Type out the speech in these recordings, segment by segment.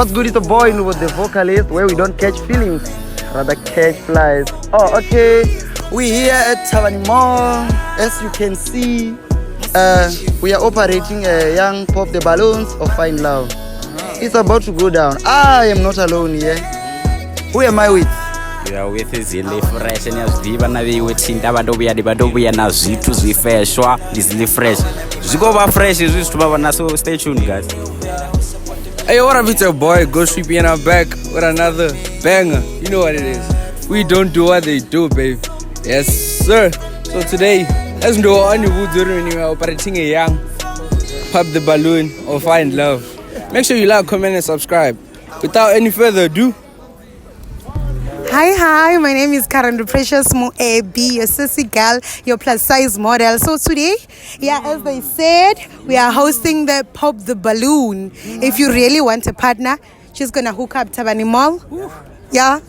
what's good? It's the boy with the vocalist, where we don't catch feelings, rather catch flies. Oh, okay. We here at Thavhani Mall. As you can see, we are operating a young Pop the Balloons or Find Love. It's about to go down. I am not alone here. Who am I with? We are with Zili Fresh and as Viva Navi with Badobi and as Zitu Zifeshwa, Zili Fresh. Zigova Fresh is used to have so stay tuned, guys. Hey, what up, it's your boy Ghost Creepy, and I'm back with another banger. You know what it is. We don't do what they do, babe. Yes, sir. So today, let's do on your wood during operating a young Pop the Balloon or Find Love. Make sure you like, comment, and subscribe. Without any further ado. Hi, my name is Karen the Precious Mo AB, your sissy girl, your plus size model. So today, as they said, we are hosting the Pop the Balloon. If you really want a partner, she's gonna hook up Thavhani Mall. Yeah.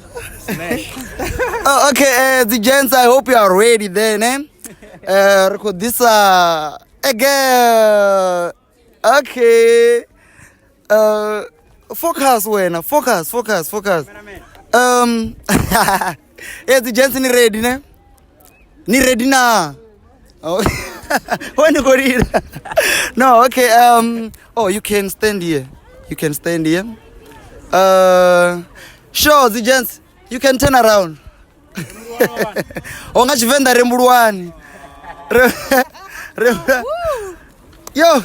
Oh, okay, the gents, I hope you are ready then, record this again. Okay. Focus, focus. Yeah, the gents ni ready, ne? Ni ready na. Oh, when you go read. No, okay. Oh, you can stand here. Sure, the gents, you can turn around. Oh, ngachi Venda remburuani. Yo.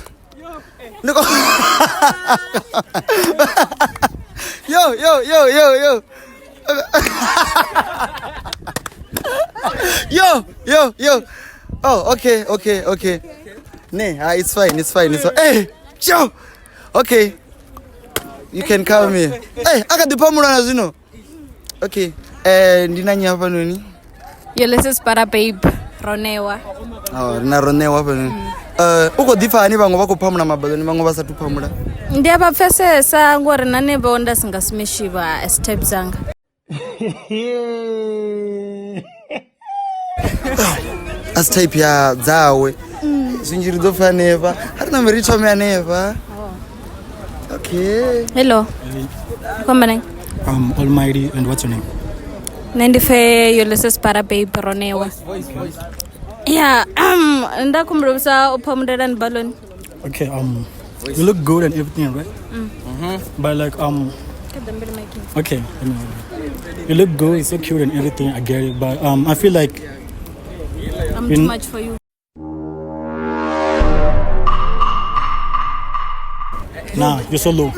Yo. Yo. Oh, okay. Nah, it's fine. Hey, Joe. Okay. You can come here. Hey, akadipamula zino. Okay. Ndinanya hapa nini? Ulysses para babe Ronewa. Oh, na Ronewa hapa nini? Uko Thavhani bango bakuphamula mabaloni bango basatuphamula. Ndiyabapfesesa ngori nane bonda singasimeshiba as type zanga. As type ya zawe. Zinjiri dofaneva. Harina merito meaneva. Okay. Hello. Come on. Almighty, and what's your name? Nandife Ulysses para babe Ronewa. Voice. Yeah, ndakumrusa uphamudela and balloon. Okay, you look good and everything, right? But like, okay, you look good, it's so cute and everything, I get it, but I feel like I'm too much for you. Nah, you're so low.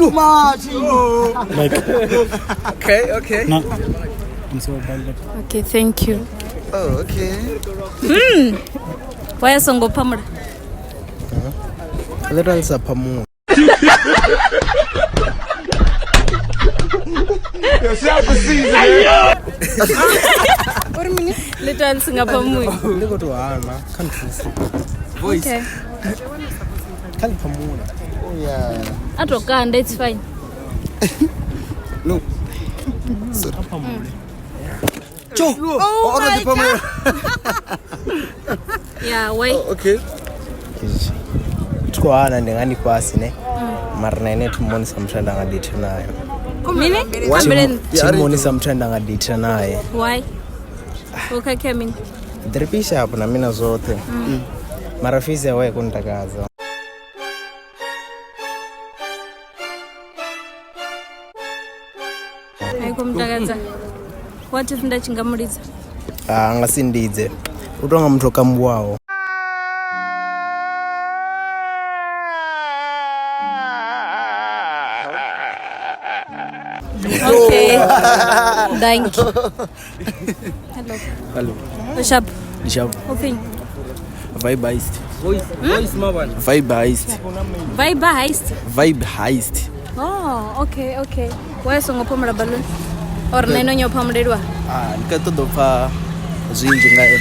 Like, Okay. nah, I'm sorry about that. Okay, thank you. Oh, okay. Why songo phamula? Literal sapamu. Little singapamui. Lego to ana, can't voice. Okay. Can't pamula. Oh yeah. Atokanda, it's fine. No. Joe. Oh my God. Yeah, why? Oh, okay. Tukoana ndingani kwasi ne marina ine tumonisa mthanda ngaditha naye Mini? timonisa mthanda ngaditha naye Why? Okay, mini. dripisha hapo na mina zote marafisi yawe kunitakaza Aikumtakaza. What if ndachingamuriza? ngasindidze utonga muthu kambuwawo. Okay. Thank you. Hello. What's up? Lishab. Okay. Vibe heist. Voice maban. Vibe heist. Vibe heist. Oh, okay. Why songo phamula balloon? Or neno nyo phamulelwa? Nikato fa zwinji ngae.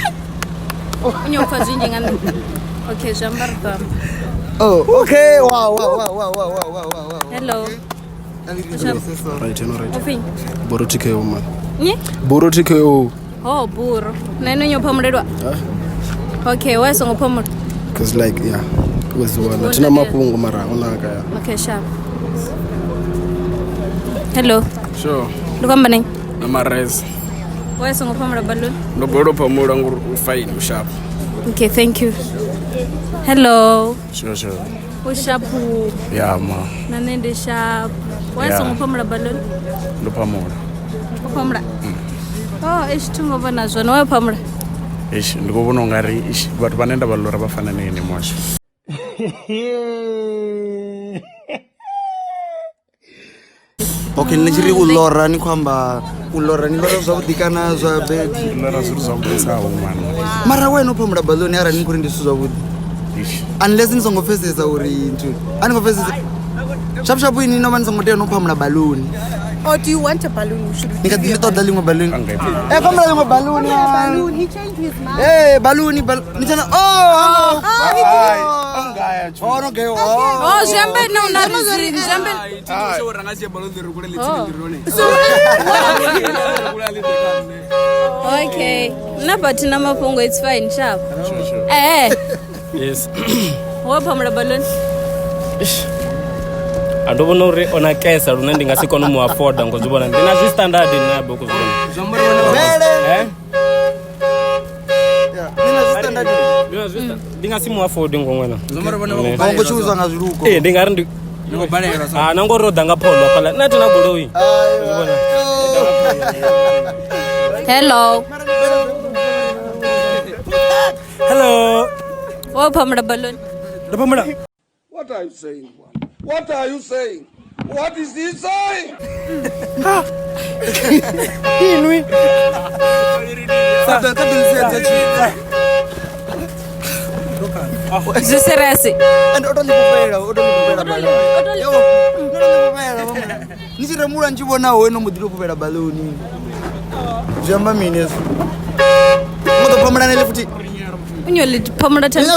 Nyo fa zwinji ngani. Okay, jambarka. Oh, okay. Wow. Hello. Right. Okay. Borotike o man. Ni? Borotike o. Oh, buro. Neno nyo phamulelwa? Okay, why songo phamula? Cause like yeah. Because one tina mapungu mara unaka ya. Okay, sharp. Hello. Sure. Lukwamba nini? Namarez. Wewe singophamula balloon. Noboro pamula fine sharp. Okay, thank you. Hello. Sure. Sharp. Yeah, ma. Nanende sharp. Wewe singophamula balloon. Ndopamula. Uphamula. Oh, ishithungo bona zona wewe phamula. Ndikubona ngari bathu vanenda valora vafana nini mwasho. Okay, nechiri ulora ni kwamba ulora ni lora zvavudi kana zvabedi. Ulora zviri zvambotsawo mwana. Mara wena uphamula balloon ara ni kuri ndisu zvavudi. Unless nisongofesesa uri into. Aningofesesa. Shap ini no man songote no uphamula balloon. Or do you want a balloon? Nikadile toda lingwa balloon. Phamula lingwa balloon. Balloon. He changed his mind. Hey, balloon. Nichana. Oh. Ngaya. Oh, okay. Oh, jambe no narizini. Jambe. Okay. Napati na mapongo, it's fine, sharp. Sure. Yes. Wewe phamula balloon. Andobona uri ona kesa runa ndingasikona mu afford ngozibona ndina zwi standard nabo kuzibona ndingasimu afford ngomwena ngo chuza ngazviruko ndingari ndi nangoroda ngapholwa phala nathi nagoloyi uzibona. Hello. Wewe phamula balloon. ndophamula. What are you saying? What are you saying? What is he saying? Inui. Zuserasi. And odolipupela balloon. Nisiremula nchibona wena mudilo kupela balloon. Zamba mineso. Ngoto phamula nele futhi. Unyoli phamula tani.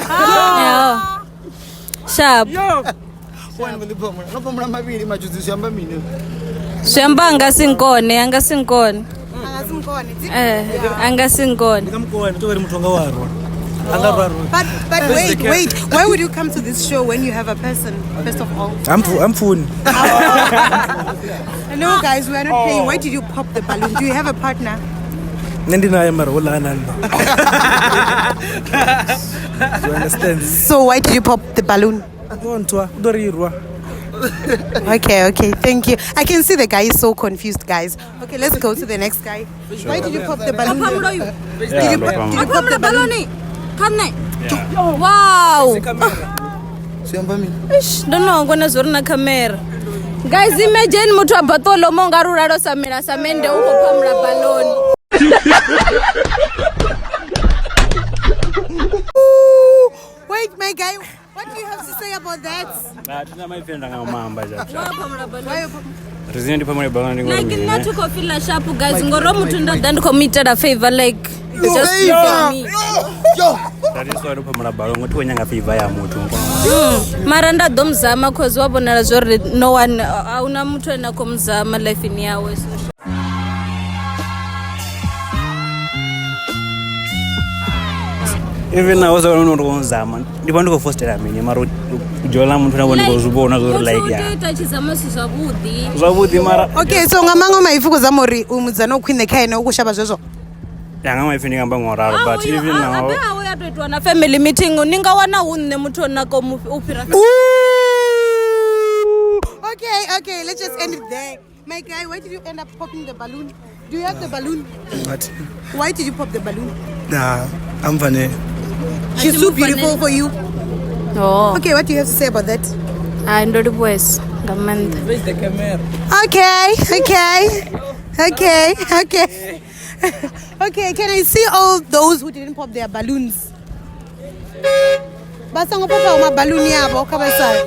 Yeah. Sharp. Wena ndiphamula. Nophamula mabili majuzi zamba mineso. Zwamba angasinkone. Angasinkone. Angasinkone. Ndikamkona toveri mutonga waro. But wait. Why would you come to this show when you have a person, first of all? I'm phone. No, guys, we are not paying. Why did you pop the balloon? Do you have a partner? Nendinaye mara wala nani. You understand? So why did you pop the balloon? Okay, thank you. I can see the guy is so confused, guys. Okay, let's go to the next guy. Why did you pop the balloon? Did you pop the balloon? Wow. Zamba mine. Don't know, I'm gonna zona camera. Guys, imagine mtu abatolo monga ruraro samira samende uko phamula balloon. Wait, my guy, what do you have to say about that? Tuna maipenda ngama mamba japo. Why Resident phamula balloon ngo. Like not to feel sharp, guys. Ngoro mtu ndanda committed a favor like just for me. That is why phamula balloon ngo tiwenyanga favor ya muthu ngo. Mara ndadomzama cause wabonala zori no one una mtu enakomzama life ni yawe. Even now so no ngozama ndipanda ko fostera mini mara jola muthu na bongo zubona zo like ya Tachizama sizabudi. zwavudi mara. Okay, so ngamango maifuko za mori umudzano kwine kaina ukushaba zwezwo. Yanga maifini ngamba ngoraro but even now awe atotwa na family meeting ninga wana unne muthu onako upira. Okay, let's just end it there. My guy, why did you end up popping the balloon? Do you have the balloon? What? Why did you pop the balloon? Nah, I'm funny. She's so beautiful for you. Oh. Okay, what do you have to say about that? Ndo boys ngamanda. Where's the camera? Okay, can I see all those who didn't pop their balloons? Basa ngopapa uma balloon yabo kabasa.